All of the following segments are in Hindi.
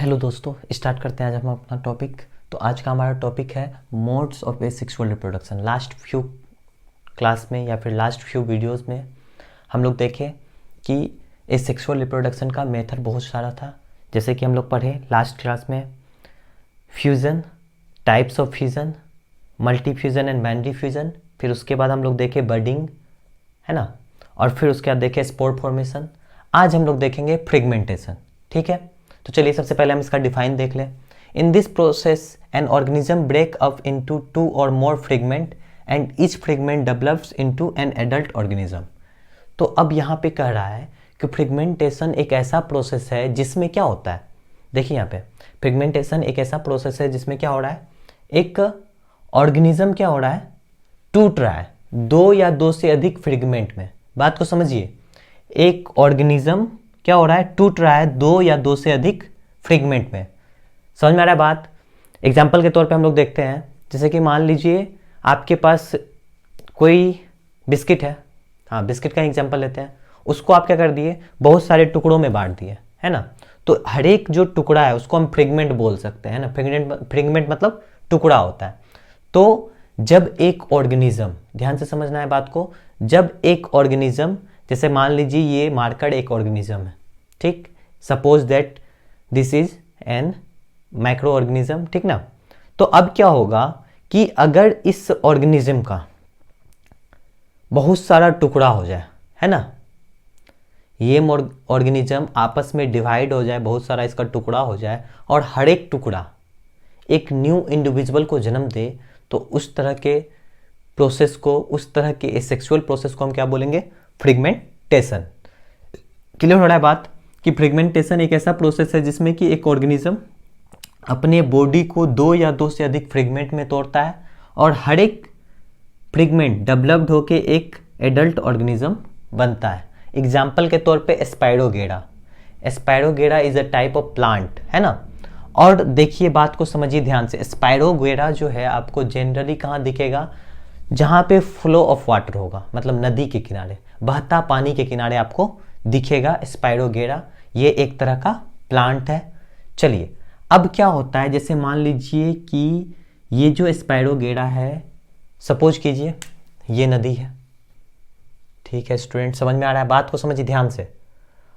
हेलो दोस्तों, स्टार्ट करते हैं आज हम अपना टॉपिक। तो आज का हमारा टॉपिक है modes of asexual reproduction. Last few class में या फिर लास्ट फ्यू वीडियोस में हम लोग देखें कि एसेक्सुअल रिप्रोडक्शन का मेथड बहुत सारा था। जैसे कि हम लोग पढ़े लास्ट क्लास में fusion, types of fusion, multi fusion and binary fusion. फिर उसके बाद हम लोग देखे बर्डिंग, है ना, और फिर उसके बाद देखे स्पोर फॉर्मेशन। आज हम लोग देखेंगे फ्रेगमेंटेशन। ठीक है, तो चलिए सबसे पहले हम इसका डिफाइन देख लें। In this process an organism break up into 2 और more fragment and each fragment develops into an adult organism. तो अब यहाँ पे कह रहा है कि फ्रेगमेंटेशन एक ऐसा प्रोसेस है जिसमें क्या होता है। देखिए यहाँ पे फ्रेगमेंटेशन एक ऐसा प्रोसेस है जिसमें क्या हो रहा है, एक ऑर्गेनिज्म क्या हो रहा है, टूट रहा है 2 या 2 से अधिक फ्रेगमेंट में। बात को समझिए, एक ऑर्गेनिज्म क्या हो रहा है, टूट रहा है 2 या 2 से अधिक फ्रेगमेंट में। समझ में आ रहा है बात। एग्जाम्पल के तौर पे हम लोग देखते हैं, जैसे कि मान लीजिए आपके पास कोई बिस्किट है। हाँ, बिस्किट का एग्जाम्पल लेते हैं। उसको आप क्या कर दिए, बहुत सारे टुकड़ों में बांट दिए, है ना। तो हर एक जो टुकड़ा है उसको हम फ्रेगमेंट बोल सकते हैं ना। फ्रेगमेंट मतलब टुकड़ा होता है। तो जब एक ऑर्गेनिज्म, ध्यान से समझना है बात को, जब एक ऑर्गेनिज्म, जैसे मान लीजिए ये मार्कर एक ऑर्गेनिज्म है, ठीक, suppose that this is an micro organism, ठीक ना। तो अब क्या होगा कि अगर इस ऑर्गेनिज्म का बहुत सारा टुकड़ा हो जाए, है ना, ये ऑर्गेनिज्म आपस में डिवाइड हो जाए, बहुत सारा इसका टुकड़ा हो जाए और हर एक टुकड़ा एक न्यू इंडिविजुअल को जन्म दे, तो उस तरह के प्रोसेस को, उस तरह के एसेक्सुअल प्रोसेस को हम क्या बोलेंगे, फ्रेगमेंटेशन। क्लियर हो रहा है बात कि फ्रेगमेंटेशन एक ऐसा प्रोसेस है जिसमें कि एक ऑर्गेनिज्म अपने बॉडी को 2 या 2 से अधिक फ्रेगमेंट में तोड़ता है और हर एक फ्रेगमेंट डेवलप्ड होके एक एडल्ट ऑर्गेनिज्म बनता है। एग्जाम्पल के तौर पे spirogyra. Spirogyra is a type of plant, है ना। और देखिए बात को समझिए ध्यान से, स्पाइरोगेरा जो है आपको जनरली कहाँ दिखेगा, जहाँ पे फ्लो ऑफ वाटर होगा, मतलब नदी के किनारे, बहता पानी के किनारे आपको दिखेगा स्पाइरोगेरा। ये एक तरह का प्लांट है। चलिए अब क्या होता है, जैसे मान लीजिए कि ये जो स्पाइरोगेरा है, सपोज कीजिए ये नदी है, ठीक है स्टूडेंट, समझ में आ रहा है, बात को समझिए ध्यान से।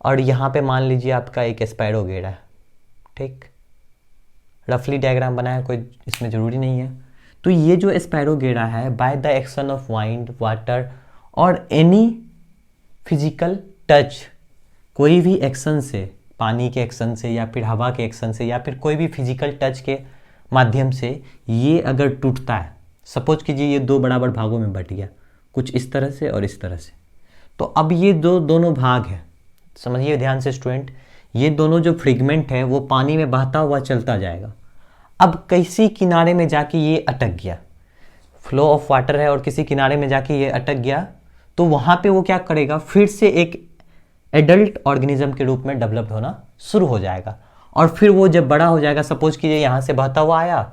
और यहाँ पे मान लीजिए आपका एक स्पाइरोगेरा है, ठीक, रफली डायग्राम बनाया, कोई इसमें ज़रूरी नहीं है। तो ये जो स्पाइरोगेरा है, by the action of wind, water और एनी फिजिकल टच, कोई भी एक्शन से, पानी के एक्शन से या फिर हवा के एक्शन से या फिर कोई भी फिजिकल टच के माध्यम से ये अगर टूटता है, सपोज कीजिए ये 2 बराबर भागों में बट गया, कुछ इस तरह से और इस तरह से। तो अब ये दोनों भाग है, समझिए ध्यान से स्टूडेंट, ये दोनों जो फ्रेगमेंट है वो पानी में बहता हुआ चलता जाएगा। अब किसी किनारे में जाके ये अटक गया, फ्लो ऑफ वाटर है और किसी किनारे में जाके ये अटक गया, तो वहाँ पे वो क्या करेगा, फिर से एक एडल्ट ऑर्गेनिज्म के रूप में डेवलप होना शुरू हो जाएगा। और फिर वो जब बड़ा हो जाएगा, सपोज कीजिए यहाँ से बहता हुआ आया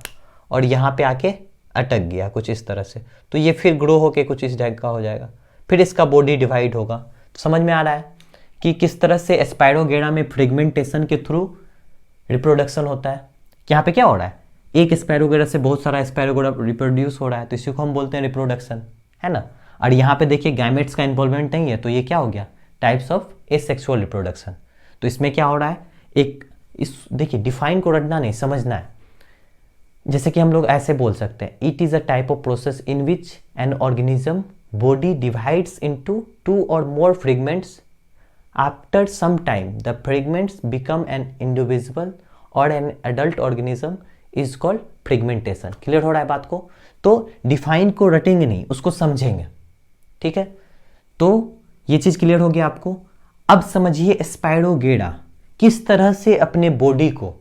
और यहाँ पे आके अटक गया कुछ इस तरह से, तो ये फिर ग्रो होके कुछ इस टाइप का हो जाएगा, फिर इसका बॉडी डिवाइड होगा। तो समझ में आ रहा है कि किस तरह से स्पाइरोगेरा में फ्रेगमेंटेशन के थ्रू रिप्रोडक्शन होता है। यहाँ पे क्या हो रहा है, एक स्पाइरोगेरा से बहुत सारा स्पाइरोगेरा रिप्रोड्यूस हो रहा है, तो इसी को हम बोलते हैं रिप्रोडक्शन, है ना। और यहाँ पे देखिए गैमेट्स का इन्वॉल्वमेंट नहीं है, तो ये क्या हो गया, टाइप्स ऑफ एसेक्सुअल रिप्रोडक्शन। तो इसमें क्या हो रहा है, एक इस देखिए डिफाइन को रटना नहीं, समझना है। जैसे कि हम लोग ऐसे बोल सकते हैं, it is a type of process in which an organism body divides into 2 और more fragments. After some time the fragments become an individual और an adult organism is called fragmentation. Clear हो रहा है बात को। तो डिफाइन को रटेंगे नहीं, उसको समझेंगे, ठीक है। तो ये चीज क्लियर हो गया आपको। अब समझिए स्पाइरोगेरा किस तरह से अपने बॉडी को,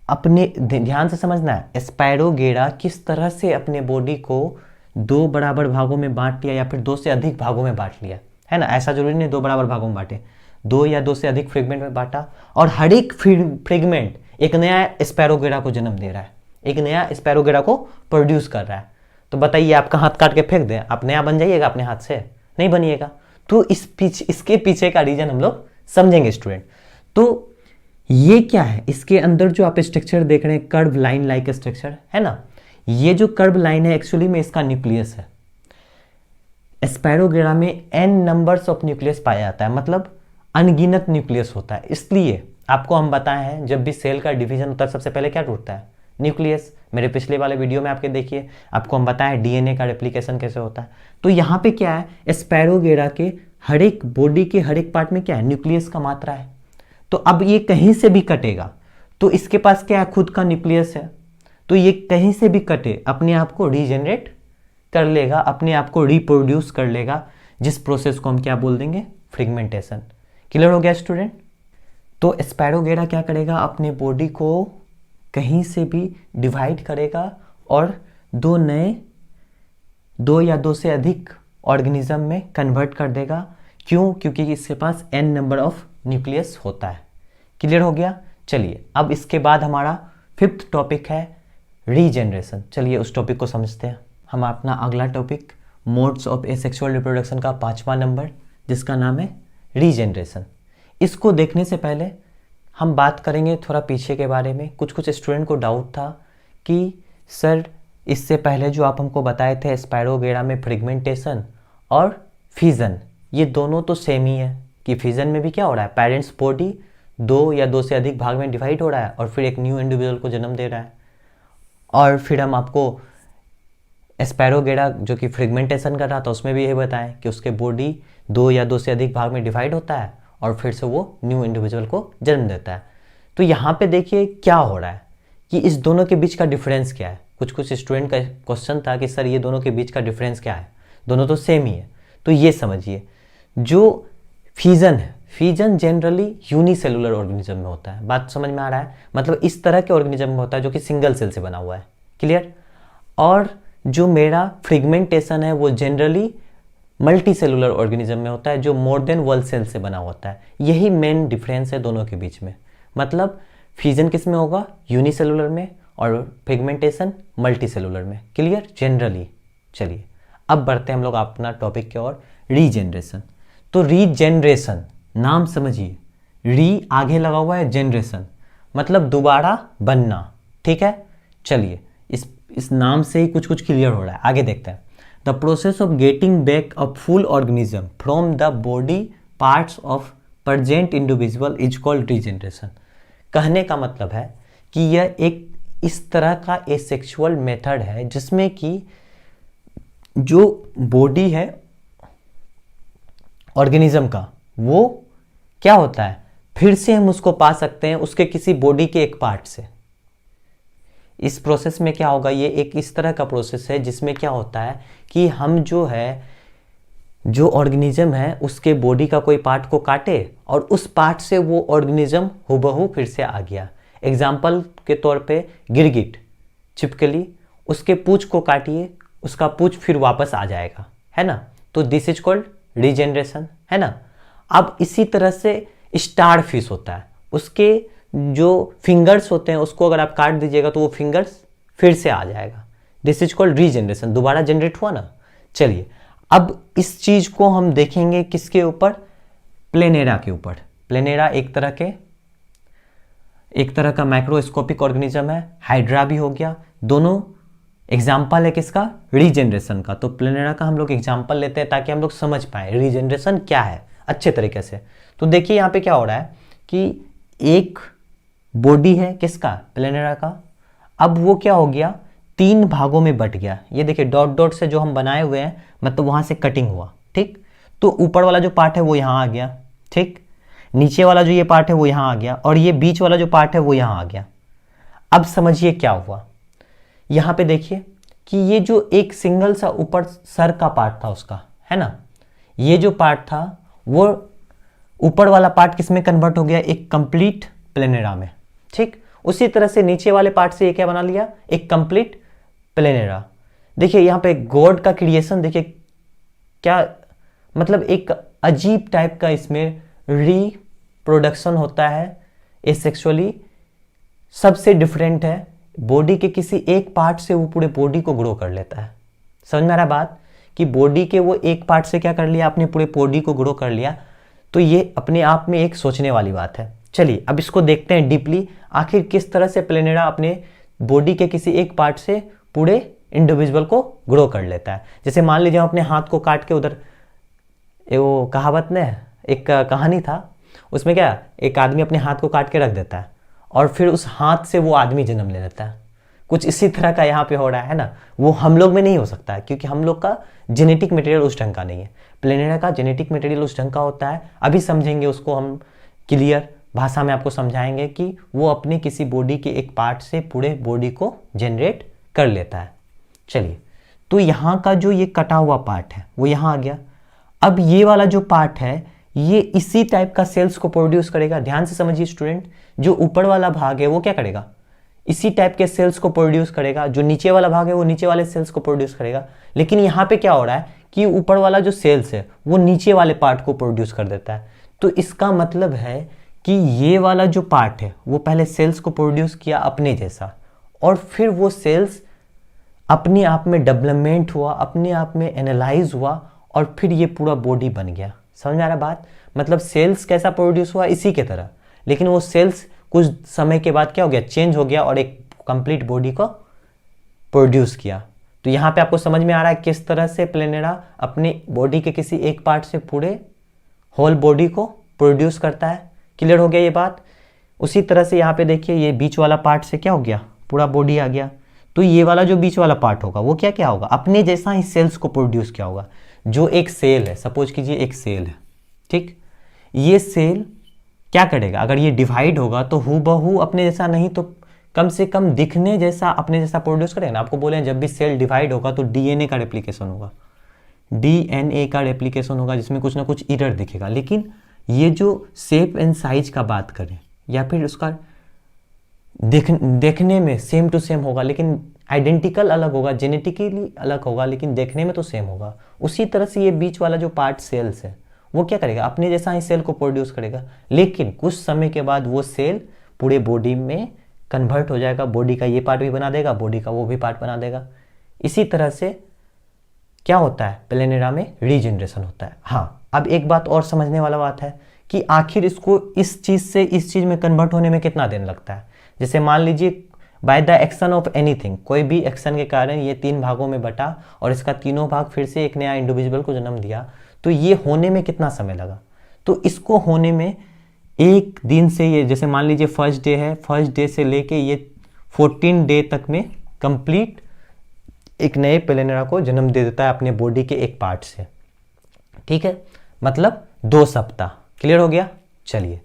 अपने ध्यान से समझना है, स्पाइरोगेरा किस तरह से अपने बॉडी को 2 बराबर भागों में बांट लिया या फिर 2 से अधिक भागों में बांट लिया, है ना। ऐसा जरूरी नहीं 2 बराबर भागों में बांटे, 2 या 2 से अधिक फ्रेगमेंट में बांटा और हर एक फ्रेगमेंट एक नया स्पाइरोगेरा को जन्म दे रहा है, एक नया स्पाइरोगेरा को प्रोड्यूस कर रहा है। तो बताइए, आपका हाथ काट के फेंक दें, आप नया बन जाइएगा अपने हाथ से? नहीं बनिएगा। तो इसके पीछे का रीजन हम लोग समझेंगे स्टूडेंट। तो ये क्या है, इसके अंदर जो आप स्ट्रक्चर देख रहे हैं कर्व लाइन लाइक स्ट्रक्चर है ना, ये जो कर्व लाइन है एक्चुअली में इसका न्यूक्लियस है। स्पैरोगेरा में n नंबर्स ऑफ न्यूक्लियस पाया जाता है, मतलब अनगिनत न्यूक्लियस होता है। इसलिए आपको हम बताए हैं जब भी सेल का डिवीजन होता है सबसे पहले क्या टूटता है, न्यूक्लियस। मेरे पिछले वाले वीडियो में आपके देखिए, आपको हम बताएं डीएनए का रेप्लिकेशन कैसे होता है। तो यहाँ पे क्या है, स्पैरोगेरा के हर एक बॉडी के हर एक पार्ट में क्या है, न्यूक्लियस का मात्रा है। तो अब ये कहीं से भी कटेगा तो इसके पास क्या है, खुद का न्यूक्लियस है, तो ये कहीं से भी कटे अपने आप को रीजनरेट कर लेगा, अपने आप को रिप्रोड्यूस कर लेगा, जिस प्रोसेस को हम क्या बोल देंगे, फ्रेगमेंटेशन। क्लियर हो गया स्टूडेंट। तो स्पैरोगेरा क्या करेगा, अपने बॉडी को कहीं से भी डिवाइड करेगा और दो या दो से अधिक ऑर्गेनिज्म में कन्वर्ट कर देगा। क्यों, क्योंकि इसके पास n नंबर ऑफ न्यूक्लियस होता है। क्लियर हो गया। चलिए अब इसके बाद हमारा 5th टॉपिक है रीजेनरेशन। चलिए उस टॉपिक को समझते हैं। हम अपना अगला topic modes of asexual reproduction का 5वां नंबर, जिसका नाम है रीजेनरेशन। इसको देखने से पहले हम बात करेंगे थोड़ा पीछे के बारे में। कुछ स्टूडेंट को डाउट था कि सर इससे पहले जो आप हमको बताए थे स्पैरोगेरा में फ्रेगमेंटेशन और फिजन, ये दोनों तो सेम ही है कि फिजन में भी क्या हो रहा है, पेरेंट्स बॉडी 2 या 2 से अधिक भाग में डिवाइड हो रहा है और फिर एक न्यू इंडिविजुअल को जन्म दे रहा है। और फिर हम आपको स्पैरोगेरा जो कि फ्रेगमेंटेशन कर रहा था उसमें भी यही बताएं कि उसके बॉडी 2 या 2 से अधिक भाग में डिवाइड होता है और फिर से वो न्यू इंडिविजुअल को जन्म देता है। तो यहाँ पे देखिए क्या हो रहा है कि इस दोनों के बीच का डिफरेंस क्या है। कुछ स्टूडेंट का क्वेश्चन था कि सर ये दोनों के बीच का डिफरेंस क्या है, दोनों तो सेम ही है। तो ये समझिए, जो फिजन है, फिजन जनरली यूनिसेलुलर ऑर्गेनिज्म में होता है। बात समझ में आ रहा है, मतलब इस तरह के ऑर्गेनिज्म में होता है जो कि सिंगल सेल से बना हुआ है। क्लियर। और जो मेरा फ्रेगमेंटेशन है वो जनरली मल्टी सेलुलर ऑर्गेनिज्म में होता है, जो मोर देन 1 सेल से बना होता है। यही मेन डिफरेंस है दोनों के बीच में। मतलब फिजन किस में होगा, यूनिसेलुलर में, और फ्रेगमेंटेशन मल्टी सेलुलर में। Clear generally. चलिए अब बढ़ते हैं हम लोग अपना टॉपिक की ओर, रीजेनरेशन। तो रीजेनरेशन नाम समझिए, री आगे लगा हुआ है, जनरेशन मतलब दोबारा बनना। ठीक है। चलिए इस नाम से ही कुछ क्लियर हो रहा है। आगे देखते हैं। The process of getting back a full organism from the body parts of present individual is called regeneration. कहने का मतलब है कि यह एक इस तरह का एसेक्सुअल मेथड है जिसमें कि जो बॉडी है ऑर्गेनिज्म का, वो क्या होता है, फिर से हम उसको पा सकते हैं उसके किसी बॉडी के एक पार्ट से। इस प्रोसेस में क्या होगा, ये एक इस तरह का प्रोसेस है जिसमें क्या होता है कि हम जो ऑर्गेनिज्म है उसके बॉडी का कोई पार्ट को काटे और उस पार्ट से वो ऑर्गेनिज्म हुबहू फिर से आ गया। एग्जाम्पल के तौर पे गिरगिट, छिपकली, उसके पूंछ को काटिए, उसका पूंछ फिर वापस आ जाएगा, है ना। तो दिस इज कॉल्ड रीजेनरेशन, है ना। अब इसी तरह से स्टार फिश होता है, उसके जो फिंगर्स होते हैं उसको अगर आप काट दीजिएगा तो वो फिंगर्स फिर से आ जाएगा। दिस इज कॉल्ड रीजेनरेशन, दोबारा जनरेट हुआ ना। चलिए अब इस चीज को हम देखेंगे किसके ऊपर, प्लेनेरा के ऊपर। प्लेनेरा एक तरह का माइक्रोस्कोपिक ऑर्गेनिज्म है, हाइड्रा भी हो गया, दोनों एग्जाम्पल है किसका, रीजेनरेशन का। तो प्लेनेरा का हम लोग एग्जाम्पल लेते हैं ताकि हम लोग समझ पाए रीजेनरेशन क्या है अच्छे तरीके से। तो देखिए यहाँ पे क्या हो रहा है कि एक बॉडी है किसका, प्लेनेरा का। अब वो क्या हो गया, 3 भागों में बट गया। ये देखिए डॉट डॉट से जो हम बनाए हुए हैं, मतलब वहां से कटिंग हुआ। ठीक। तो ऊपर वाला जो पार्ट है वो यहाँ आ गया, ठीक। नीचे वाला जो ये पार्ट है वो यहाँ आ गया और ये बीच वाला जो पार्ट है वो यहाँ आ गया। अब समझिए क्या हुआ, यहाँ पे देखिए कि ये जो एक सिंगल सा ऊपर सर का पार्ट था उसका, है ना, ये जो पार्ट था वो ऊपर वाला पार्ट किस में कन्वर्ट हो गया, एक कंप्लीट प्लेनेरा में। ठीक। उसी तरह से नीचे वाले पार्ट से ये क्या बना लिया, एक कंप्लीट प्लेनेरा। देखिए यहाँ पे गॉड का क्रिएशन देखिए क्या, मतलब एक अजीब टाइप का इसमें रिप्रोडक्शन होता है एसेक्सुअली। सबसे डिफरेंट है, बॉडी के किसी एक पार्ट से वो पूरे बॉडी को ग्रो कर लेता है। समझ में आ रहा बात, कि बॉडी के वो एक पार्ट से क्या कर लिया, अपने पूरे बॉडी को ग्रो कर लिया। तो ये अपने आप में एक सोचने वाली बात है। चलिए अब इसको देखते हैं डीपली, आखिर किस तरह से प्लेनेरा अपने बॉडी के किसी एक पार्ट से पूरे इंडिविजुअल को ग्रो कर लेता है। जैसे मान लीजिए हम अपने हाथ को काट के उधर, वो कहावत ने एक कहानी था, उसमें क्या एक आदमी अपने हाथ को काट के रख देता है और फिर उस हाथ से वो आदमी जन्म ले लेता है। कुछ इसी तरह का यहाँ पे हो रहा है ना। वो हम लोग में नहीं हो सकता है क्योंकि हम लोग का जेनेटिक मटेरियल उस ढंग का नहीं है। प्लेनेरा का जेनेटिक मटेरियल उस ढंग का होता है। अभी समझेंगे उसको, हम क्लियर भाषा में आपको समझाएंगे कि वो अपने किसी बॉडी के एक पार्ट से पूरे बॉडी को जनरेट कर लेता है। चलिए, तो यहाँ का जो ये कटा हुआ पार्ट है वो यहाँ आ गया। अब ये वाला जो पार्ट है ये इसी टाइप का सेल्स को प्रोड्यूस करेगा। ध्यान से समझिए स्टूडेंट, जो ऊपर वाला भाग है वो क्या करेगा, इसी टाइप के सेल्स को प्रोड्यूस करेगा। जो नीचे वाला भाग है वो नीचे वाले सेल्स को प्रोड्यूस करेगा। लेकिन यहाँ पे क्या हो रहा है कि ऊपर वाला जो सेल्स है वो नीचे वाले पार्ट को प्रोड्यूस कर देता है। तो इसका मतलब है कि ये वाला जो पार्ट है वो पहले सेल्स को प्रोड्यूस किया अपने जैसा, और फिर वो सेल्स अपने आप में डेवलपमेंट हुआ, अपने आप में एनालाइज हुआ, और फिर ये पूरा बॉडी बन गया। समझ में आ रहा बात? मतलब सेल्स कैसा प्रोड्यूस हुआ इसी के तरह, लेकिन वो सेल्स कुछ समय के बाद क्या हो गया, चेंज हो गया और एक कंप्लीट बॉडी को प्रोड्यूस किया। तो यहाँ पे आपको समझ में आ रहा है किस तरह से प्लेनेरा अपनी बॉडी के किसी एक पार्ट से पूरे होल बॉडी को प्रोड्यूस करता है। क्लियर हो गया ये बात? उसी तरह से यहाँ पे देखिए, ये बीच वाला पार्ट से क्या हो गया, पूरा बॉडी आ गया। तो ये वाला जो बीच वाला पार्ट होगा वो क्या क्या होगा, अपने जैसा ही सेल्स को प्रोड्यूस किया होगा। जो एक सेल है, सपोज कीजिए एक सेल है, ठीक, ये सेल क्या करेगा, अगर ये डिवाइड होगा तो हूबहू अपने जैसा नहीं तो कम से कम दिखने जैसा अपने जैसा प्रोड्यूस करेगा ना। आपको बोले जब भी सेल डिवाइड होगा तो डीएनए का रेप्लिकेशन होगा, डीएनए का रेप्लिकेशन होगा जिसमें कुछ ना कुछ एरर दिखेगा। लेकिन ये जो शेप एंड साइज का बात करें या फिर उसका देखने में सेम टू सेम होगा, लेकिन आइडेंटिकल अलग होगा, जेनेटिकली अलग होगा, लेकिन देखने में तो सेम होगा। उसी तरह से ये बीच वाला जो पार्ट सेल्स है वो क्या करेगा, अपने जैसा ही सेल को प्रोड्यूस करेगा, लेकिन कुछ समय के बाद वो सेल पूरे बॉडी में कन्वर्ट हो जाएगा। बॉडी का ये पार्ट भी बना देगा, बॉडी का वो भी पार्ट बना देगा। इसी तरह से क्या होता है, प्लेनेरा में रीजनरेशन होता है। हाँ, अब एक बात और समझने वाला बात है कि आखिर इसको इस चीज़ से इस चीज़ में कन्वर्ट होने में कितना दिन लगता है। जैसे मान लीजिए by the action of anything, कोई भी एक्शन के कारण ये 3 भागों में बटा और इसका तीनों भाग फिर से एक नया इंडिविजुअल को जन्म दिया, तो ये होने में कितना समय लगा। तो इसको होने में एक दिन से, ये जैसे मान लीजिए फर्स्ट डे है, फर्स्ट डे से लेके ये 14 डे तक में कंप्लीट एक नए प्लेनेरा को जन्म दे देता है अपने बॉडी के एक पार्ट से। ठीक है, मतलब 2 सप्ताह। क्लियर हो गया? चलिए